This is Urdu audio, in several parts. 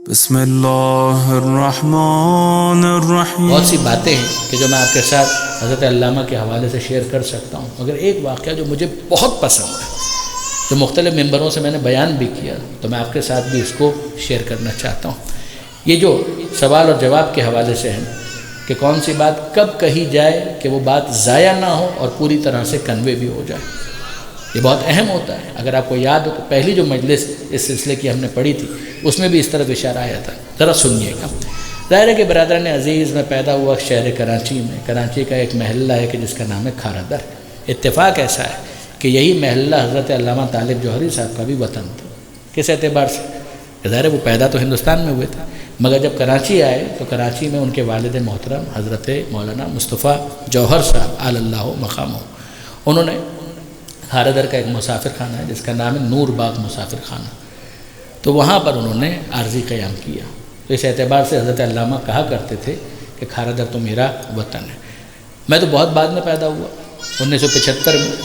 بسم اللہ الرحمن الرحیم۔ بہت سی باتیں ہیں کہ جو میں آپ کے ساتھ حضرت علامہ کے حوالے سے شیئر کر سکتا ہوں، مگر ایک واقعہ جو مجھے بہت پسند ہے، جو مختلف ممبروں سے میں نے بیان بھی کیا، تو میں آپ کے ساتھ بھی اس کو شیئر کرنا چاہتا ہوں۔ یہ جو سوال اور جواب کے حوالے سے ہیں کہ کون سی بات کب کہی جائے کہ وہ بات ضائع نہ ہو اور پوری طرح سے کنوے بھی ہو جائے، یہ بہت اہم ہوتا ہے۔ اگر آپ کو یاد ہو تو پہلی جو مجلس اس سلسلے کی ہم نے پڑھی تھی، اس میں بھی اس طرف اشارہ آیا تھا، ذرا سنیے گا۔ ظاہر ہے کہ برادران عزیز، میں پیدا ہوا شہر کراچی میں۔ کراچی کا ایک محلہ ہے کہ جس کا نام ہے کھارا در۔ اتفاق ایسا ہے کہ یہی محلہ حضرت علامہ طالب جوہری صاحب کا بھی وطن تھا۔ کس اعتبار سے؟ ظاہر ہے وہ پیدا تو ہندوستان میں ہوئے تھے، مگر جب کراچی آئے تو کراچی میں ان کے والد محترم حضرت مولانا مصطفیٰ جوہر صاحب علی اللہ مقامہ، انہوں نے کھارا در کا ایک مسافر خانہ ہے جس کا نام ہے نور باغ مسافر خانہ، تو وہاں پر انہوں نے عارضی قیام کیا۔ تو اس اعتبار سے حضرت علامہ کہا کرتے تھے کہ کھارا در تو میرا وطن ہے۔ میں تو بہت بعد میں پیدا ہوا، 1975 میں،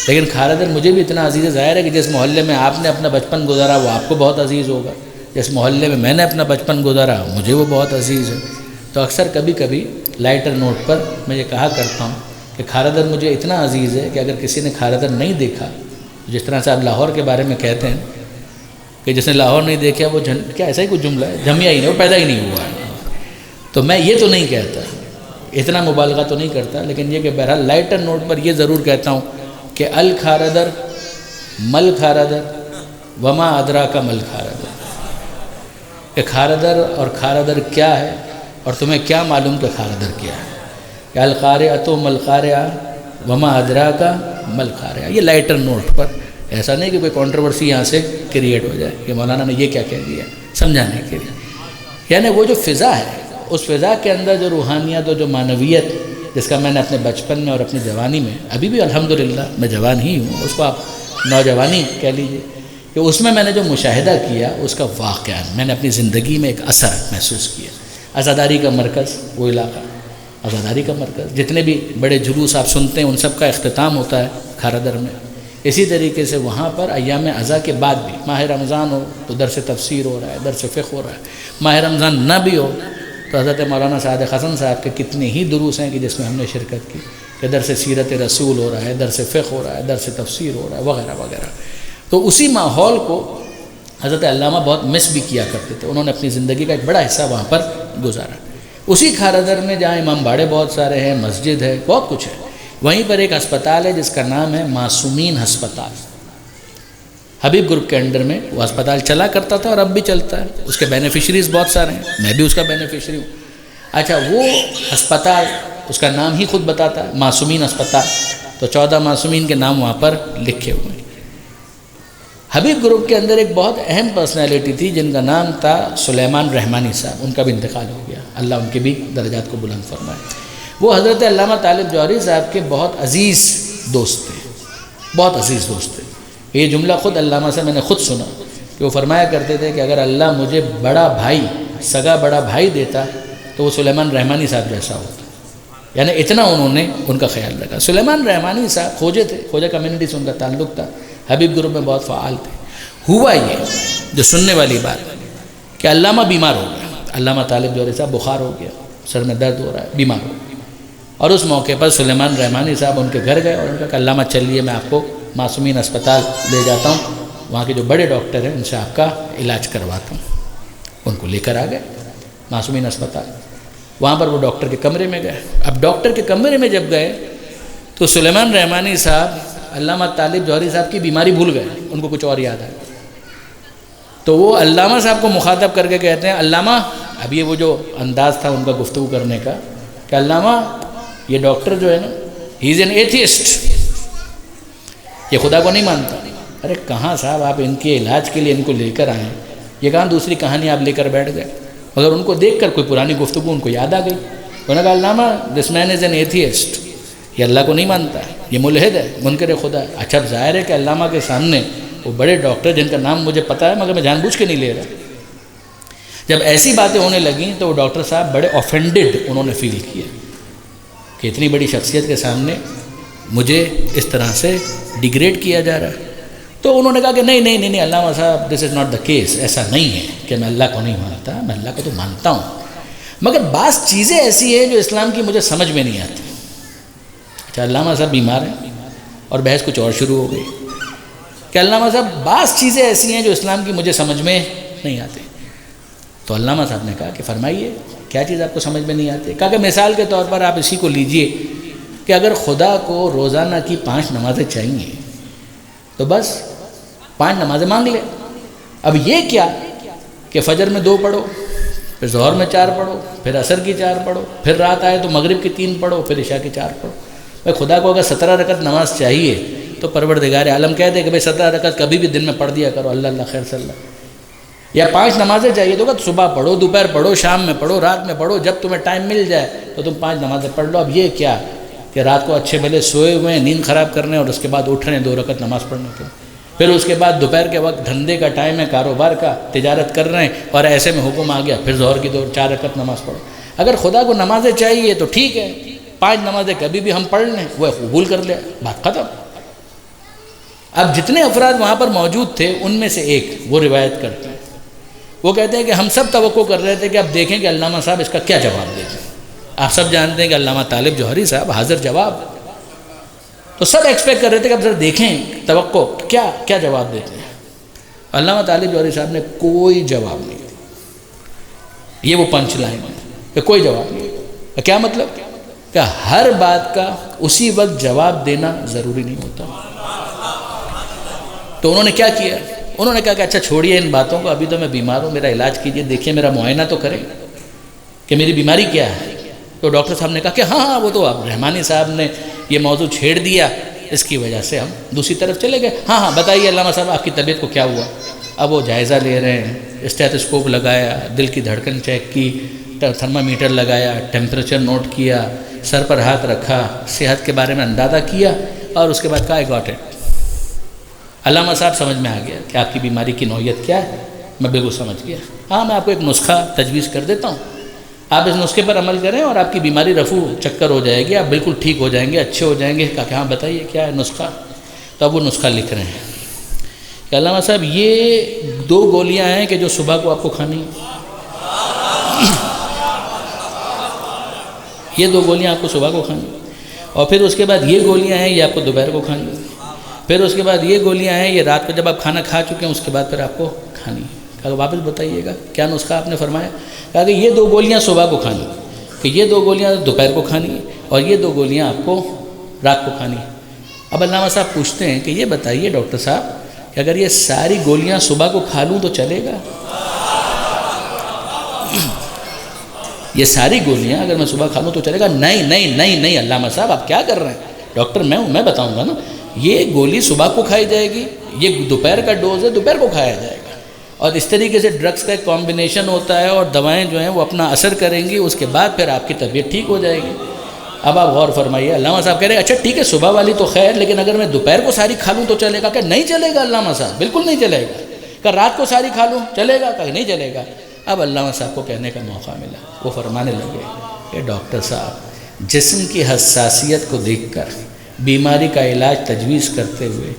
لیکن کھارا در مجھے بھی اتنا عزیز ہے۔ ظاہر ہے کہ جس محلے میں آپ نے اپنا بچپن گزارا وہ آپ کو بہت عزیز ہوگا، جس محلے میں نے اپنا بچپن گزارا مجھے وہ بہت عزیز ہے۔ تو اکثر کبھی کبھی لائٹر نوٹ پر میں یہ کہا کرتا ہوں کہ کھارا در مجھے اتنا عزیز ہے کہ اگر کسی نے کھارا در نہیں دیکھا، جس طرح سے آپ لاہور کے بارے میں کہتے ہیں کہ جس نے لاہور نہیں دیکھا وہ کیا ایسا ہی کچھ جملہ ہے، جمیا ہی نہیں، وہ پیدا ہی نہیں ہوا ہے۔ تو میں یہ تو نہیں کہتا، اتنا مبالغہ تو نہیں کرتا، لیکن یہ کہ بہرحال لائٹر نوٹ پر یہ ضرور کہتا ہوں کہ الکھارا در مل کھارا در وما ادراک مل کھارا در، کہ کھارا در اور کھارا در کیا ہے اور تمہیں کیا معلوم کہ کھارا در کیا ہے، کہ القارعۃ مل قارعہ وما ادراک مل قارعہ۔ یہ لائٹر نوٹ پر، ایسا نہیں کہ کوئی کنٹروورسی یہاں سے کریٹ ہو جائے کہ مولانا نے یہ کیا کہہ دیا، سمجھانے کے لیے۔ یعنی وہ جو فضا ہے، اس فضا کے اندر جو روحانیت اور جو معنویت، جس کا میں نے اپنے بچپن میں اور اپنی جوانی میں، ابھی بھی الحمدللہ میں جوان ہی ہوں، اس کو آپ نوجوانی کہہ لیجئے، کہ اس میں نے جو مشاہدہ کیا اس کا واقعہ میں نے اپنی زندگی میں ایک اثر محسوس کیا۔ عزاداری کا مرکز، وہ علاقہ عزاداری کا مرکز، جتنے بھی بڑے جلوس آپ سنتے ہیں ان سب کا اختتام ہوتا ہے کھارا در میں۔ اسی طریقے سے وہاں پر ایام عزا کے بعد بھی، ماہ رمضان ہو تو درس تفسیر ہو رہا ہے، درس فقہ ہو رہا ہے، ماہ رمضان نہ بھی ہو تو حضرت مولانا سعد حسن صاحب کے کتنے ہی دروس ہیں کہ جس میں ہم نے شرکت کی، کہ درس سیرت رسول ہو رہا ہے، درس فقہ ہو رہا ہے، درس تفسیر ہو رہا ہے، وغیرہ وغیرہ۔ تو اسی ماحول کو حضرت علامہ بہت مس بھی کیا کرتے تھے، انہوں نے اپنی زندگی کا ایک بڑا حصہ وہاں پر گزارا۔ اسی کھارا در میں جہاں امام باڑے بہت سارے ہیں، مسجد ہے، بہت کچھ ہے، وہیں پر ایک ہسپتال ہے جس کا نام ہے معصومین ہسپتال۔ حبیب گروپ کے انڈر میں وہ ہسپتال چلا کرتا تھا اور اب بھی چلتا ہے، اس کے بینیفیشریز بہت سارے ہیں، میں بھی اس کا بینیفیشری ہوں۔ اچھا، وہ ہسپتال، اس کا نام ہی خود بتاتا ہے معصومین ہسپتال، تو 14 معصومین کے نام وہاں پر لکھے ہوئے ہیں۔ حبیب گروپ کے اندر ایک بہت اہم پرسنالٹی تھی جن کا نام تھا سلیمان رحمانی صاحب، ان کا بھی انتقال ہو گیا، اللہ ان کے بھی درجات کو بلند فرمائے۔ وہ حضرت علامہ طالب جوہری صاحب کے بہت عزیز دوست تھے، بہت عزیز دوست تھے۔ یہ جملہ خود علامہ سے میں نے خود سنا کہ وہ فرمایا کرتے تھے کہ اگر اللہ مجھے بڑا بھائی، سگا بڑا بھائی دیتا تو وہ سلیمان رحمانی صاحب جیسا ہوتا، یعنی اتنا انہوں نے ان کا خیال رکھا۔ سلیمان رحمانی صاحب کھوجے تھے، کھوجہ کمیونٹی سے ان کا تعلق تھا، حبیب گروپ میں بہت فعال تھے۔ ہوا یہ جو سننے والی بات کہ علامہ بیمار ہو گیا، علامہ طالب جوہری صاحب بخار ہو گیا، سر میں درد ہو رہا ہے، بیمار ہو گیا، اور اس موقع پر سلیمان رحمانی صاحب ان کے گھر گئے اور ان کا کہا علامہ چلیے میں آپ کو معصومین ہسپتال لے جاتا ہوں، وہاں کے جو بڑے ڈاکٹر ہیں ان سے آپ کا علاج کرواتا ہوں۔ ان کو لے کر آ گئے معصومین ہسپتال، وہاں پر وہ ڈاکٹر کے کمرے میں گئے۔ اب ڈاکٹر کے کمرے میں جب گئے تو سلیمان رحمانی صاحب علامہ طالب جوہری صاحب کی بیماری بھول گئے، ان کو کچھ اور یاد آیا، تو وہ علامہ صاحب کو مخاطب کر کے کہتے ہیں علامہ، اب یہ وہ جو انداز تھا ان کا گفتگو کرنے کا کہ علامہ یہ ڈاکٹر جو ہے نا، ہی از این ایتھیسٹ، یہ خدا کو نہیں مانتا۔ ارے کہاں صاحب، آپ ان کے علاج کے لیے ان کو لے کر آئیں، یہ کہاں دوسری کہانی آپ لے کر بیٹھ گئے، مگر ان کو دیکھ کر کوئی پرانی گفتگو ان کو یاد آ گئی۔ انہوں نے کہا علامہ دس مین از این ایتھیسٹ، یہ اللہ کو نہیں مانتا ہے، یہ ملحد ہے، منکر خدا ہے۔ اچھا، ظاہر ہے کہ علامہ کے سامنے وہ بڑے ڈاکٹر جن کا نام مجھے پتہ ہے مگر میں جان بوجھ کے نہیں لے رہا، جب ایسی باتیں ہونے لگیں تو وہ ڈاکٹر صاحب بڑے آفینڈڈ انہوں نے فیل کیا کہ اتنی بڑی شخصیت کے سامنے مجھے اس طرح سے ڈیگریڈ کیا جا رہا ہے۔ تو انہوں نے کہا کہ نہیں علامہ صاحب دس از ناٹ دا کیس، ایسا نہیں ہے کہ میں اللہ کو نہیں مانتا، میں اللہ کو تو مانتا ہوں، مگر بعض چیزیں ایسی ہیں جو اسلام کی مجھے سمجھ میں نہیں آتی۔ اچھا علامہ صاحب بیمار ہیں اور بحث کچھ اور شروع ہو گئی کہ علامہ صاحب بعض چیزیں ایسی ہیں جو اسلام کی مجھے سمجھ میں نہیں آتی۔ تو علامہ صاحب نے کہا کہ فرمائیے کیا چیز آپ کو سمجھ میں نہیں آتی؟ کہا کہ مثال کے طور پر آپ اسی کو لیجئے کہ اگر خدا کو روزانہ کی 5 نمازیں چاہیے تو بس 5 نمازیں مانگ لے۔ اب یہ کیا کہ فجر میں 2 پڑھو، پھر ظہر میں 4 پڑھو، پھر عصر کی 4 پڑھو، پھر رات آئے تو مغرب کی 3 پڑھو، پھر عشاء کی 4 پڑھو۔ بھائی خدا کو اگر 17 رکعت نماز چاہیے تو پروردگار عالم کہہ دے کہ بھائی 17 رکعت کبھی بھی دن میں پڑھ دیا کرو، اللہ خیر صلی اللہ۔ یا 5 نمازیں چاہیے تو صبح پڑھو، دوپہر پڑھو، شام میں پڑھو، رات میں پڑھو، جب تمہیں ٹائم مل جائے تو تم 5 نمازیں پڑھ لو۔ اب یہ کیا کہ رات کو اچھے بھلے سوئے ہوئے ہیں، نیند خراب کرنے اور اس کے بعد اٹھ رہے ہیں 2 رکعت نماز پڑھنے کے، پھر اس کے بعد دوپہر کے وقت دھندے کا ٹائم ہے، کاروبار کا، تجارت کر رہے ہیں اور ایسے میں حکم آ گیا پھر ظہر کی 4 رکعت نماز پڑھو۔ اگر خدا کو نمازیں چاہیے تو ٹھیک ہے، 5 نمازیں کبھی بھی ہم پڑھ لیں، وہ قبول کر لیں، بات ختم۔ اب جتنے افراد وہاں پر موجود تھے ان میں سے ایک وہ روایت کرتے ہیں، وہ کہتے ہیں کہ ہم سب توقع کر رہے تھے کہ اب دیکھیں کہ علامہ صاحب اس کا کیا جواب دیتے ہیں۔ آپ سب جانتے ہیں کہ علامہ طالب جوہری صاحب حاضر جواب، تو سب ایکسپیکٹ کر رہے تھے کہ اب ذرا دیکھیں توقع کیا جواب دیتے ہیں۔ علامہ طالب جوہری صاحب نے کوئی جواب نہیں دیا۔ یہ وہ پنچ لائن ہے کہ کوئی جواب نہیں۔ کیا مطلب کہ ہر بات کا اسی وقت جواب دینا ضروری نہیں ہوتا۔ تو انہوں نے کیا کیا؟ انہوں نے کہا کہ اچھا چھوڑیے ان باتوں کو، ابھی تو میں بیمار ہوں، میرا علاج کیجئے، دیکھیے میرا معائنہ تو کریں کہ میری بیماری کیا ہے۔ تو ڈاکٹر صاحب نے کہا کہ ہاں وہ تو اب رحمانی صاحب نے یہ موضوع چھیڑ دیا، اس کی وجہ سے ہم دوسری طرف چلے گئے۔ ہاں بتائیے علامہ صاحب آپ کی طبیعت کو کیا ہوا؟ اب وہ جائزہ لے رہے ہیں، اسٹیتھوسکوپ لگایا، دل کی دھڑکن چیک کی، تھرمامیٹر لگایا، ٹیمپریچر نوٹ کیا، سر پر ہاتھ رکھا، صحت کے بارے میں اندازہ کیا اور اس کے بعد کہا آئی گاٹ اٹ۔ علامہ صاحب سمجھ میں آ گیا کہ آپ کی بیماری کی نوعیت کیا ہے، میں بالکل سمجھ گیا۔ ہاں میں آپ کو ایک نسخہ تجویز کر دیتا ہوں، آپ اس نسخے پر عمل کریں اور آپ کی بیماری رفو چکر ہو جائے گی، آپ بالکل ٹھیک ہو جائیں گے، اچھے ہو جائیں گے۔ کہا کہ ہاں بتائیے کیا ہے نسخہ؟ تو اب وہ نسخہ لکھ رہے ہیں کہ علامہ صاحب یہ 2 گولیاں ہیں کہ جو صبح کو آپ کو کھانی ہیں، یہ 2 گولیاں آپ کو صبح کو کھانی ہیں، اور پھر اس کے بعد یہ گولیاں ہیں یہ آپ کو دوپہر کو کھانی ہیں، پھر اس کے بعد یہ گولیاں ہیں یہ رات کو جب آپ کھانا کھا چکے ہیں اس کے بعد پھر آپ کو کھانی ہے۔ کہا واپس بتائیے گا کیا نسخہ آپ نے فرمایا؟ کہا کہ یہ 2 گولیاں صبح کو کھانی ہیں، کہ یہ 2 گولیاں دوپہر کو کھانی ہیں اور یہ 2 گولیاں آپ کو رات کو کھانی ہیں۔ اب علامہ صاحب پوچھتے ہیں کہ یہ بتائیے ڈاکٹر صاحب کہ اگر یہ ساری گولیاں صبح کو کھا لوں تو چلے گا؟ یہ ساری گولیاں اگر میں صبح کھا لوں تو چلے گا؟ نہیں علامہ صاحب آپ کیا کر رہے ہیں؟ ڈاکٹر میں بتاؤں گا نا، یہ گولی صبح کو کھائی جائے گی، یہ دوپہر کا ڈوز ہے دوپہر کو کھایا جائے گا، اور اس طریقے سے ڈرگس کا ایک کمبینیشن ہوتا ہے اور دوائیں جو ہیں وہ اپنا اثر کریں گی، اس کے بعد پھر آپ کی طبیعت ٹھیک ہو جائے گی۔ اب آپ غور فرمائیے، علامہ صاحب کہہ رہے ہیں اچھا ٹھیک ہے صبح والی تو خیر، لیکن اگر میں دوپہر کو ساری کھا لوں تو چلے گا؟ کہ نہیں چلے گا علامہ صاحب، بالکل نہیں چلے گا۔ کہ رات کو ساری کھا لوں چلے گا؟ کہ نہیں چلے گا۔ اب علامہ صاحب کو کہنے کا موقع ملا، وہ فرمانے لگے کہ ڈاکٹر صاحب جسم کی حساسیت کو دیکھ کر بیماری کا علاج تجویز کرتے ہوئے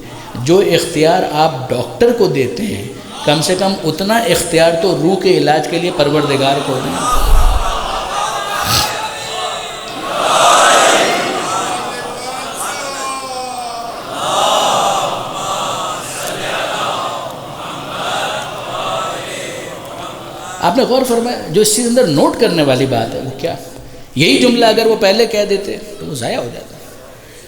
جو اختیار آپ ڈاکٹر کو دیتے ہیں، کم سے کم اتنا اختیار تو روح کے علاج کے لیے پروردگار کو دیں۔ آپ نے غور فرمایا جو اس چیز اندر نوٹ کرنے والی بات ہے وہ کیا؟ یہی جملہ اگر وہ پہلے کہہ دیتے تو وہ ضائع ہو جاتا،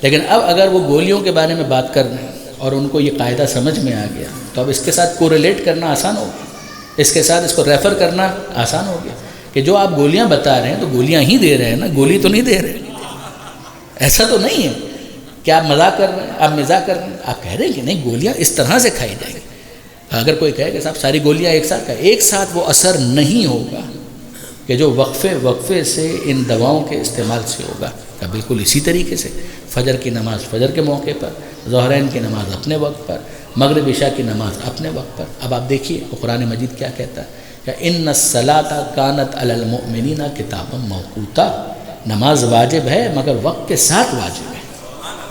لیکن اب اگر وہ گولیوں کے بارے میں بات کر رہے ہیں اور ان کو یہ قاعدہ سمجھ میں آ گیا تو اب اس کے ساتھ کوریلیٹ کرنا آسان ہو گیا، اس کے ساتھ اس کو ریفر کرنا آسان ہو گیا کہ جو آپ گولیاں بتا رہے ہیں تو گولیاں ہی دے رہے ہیں نا، گولی تو نہیں دے رہے۔ ایسا تو نہیں ہے کہ آپ مذاق کر رہے ہیں، آپ مزاح کر رہے ہیں، آپ کہہ رہے ہیں کہ نہیں گولیاں اس طرح سے کھائی جائیں گی۔ اگر کوئی کہے کہ صاحب ساری گولیاں ایک ساتھ کھائیں، ایک ساتھ وہ اثر نہیں ہوگا کہ جو وقفے سے ان دواؤں کے استعمال سے ہوگا۔ کہ بالکل اسی طریقے سے فجر کی نماز فجر کے موقع پر، ظہرین کی نماز اپنے وقت پر، مغرب عشاء کی نماز اپنے وقت پر۔ اب آپ دیکھیے قرآن مجید کیا کہتا ہے کہ ان الصلاۃ کانت علی المؤمنین کتابا موقوتا، نماز واجب ہے مگر وقت کے ساتھ واجب ہے۔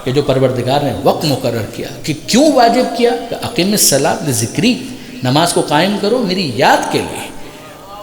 کہ جو پروردگار نے وقت مقرر کیا، کہ کیوں واجب کیا، کہ اقیم الصلاۃ لذکری، نماز کو قائم کرو میری یاد کے لیے۔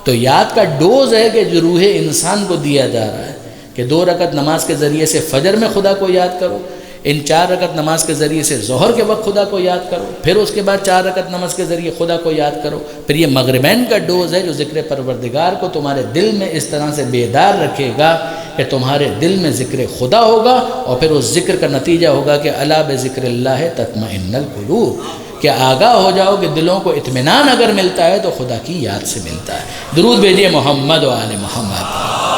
تو یاد کا ڈوز ہے کہ جو روح انسان کو دیا جا رہا ہے کہ 2 رکعت نماز کے ذریعے سے فجر میں خدا کو یاد کرو، ان 4 رکعت نماز کے ذریعے سے ظہر کے وقت خدا کو یاد کرو، پھر اس کے بعد 4 رکعت نماز کے ذریعے خدا کو یاد کرو، پھر یہ مغربین کا ڈوز ہے جو ذکر پروردگار کو تمہارے دل میں اس طرح سے بیدار رکھے گا کہ تمہارے دل میں ذکر خدا ہوگا، اور پھر اس ذکر کا نتیجہ ہوگا کہ الا بذکر اللہ تطمئن القلوب، کہ آگاہ ہو جاؤ کہ دلوں کو اطمینان اگر ملتا ہے تو خدا کی یاد سے ملتا ہے۔ درود بھیجیے محمد و آل محمد۔